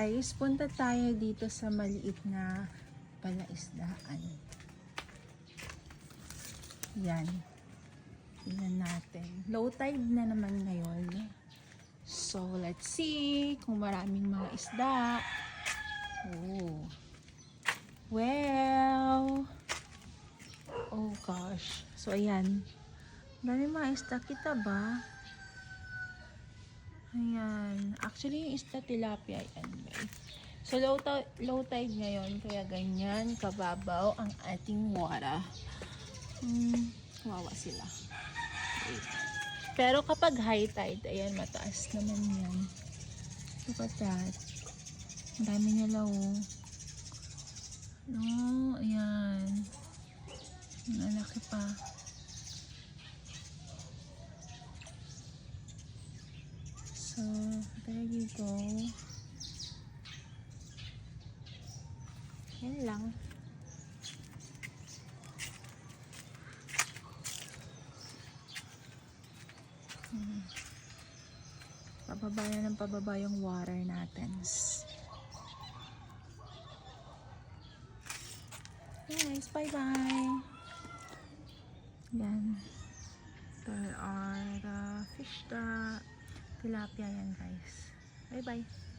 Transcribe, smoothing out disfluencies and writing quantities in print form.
guys, punta tayo dito sa maliit na palaisdaan. Yan. Tingnan natin. Low tide na naman ngayon. So, let's see kung maraming mga isda. Oh. Well. Oh gosh. So, ayan. Maraming mga isda. Kita ba? Ayan. Actually, yung isda tilapia. Ayan. So, low tide ngayon. Kaya ganyan kababaw ang ating water. Kawawa sila. Wait. Pero kapag high tide, ayan, mataas naman yan. Look at that. Ang dami nila, oh. No, ayan. Ang laki pa. So, tayo dito. Yan lang. Pababa na ng pababa yung water natin. Guys, bye-bye! Yan. There are the fish, the tilapia yan guys. Bye-bye!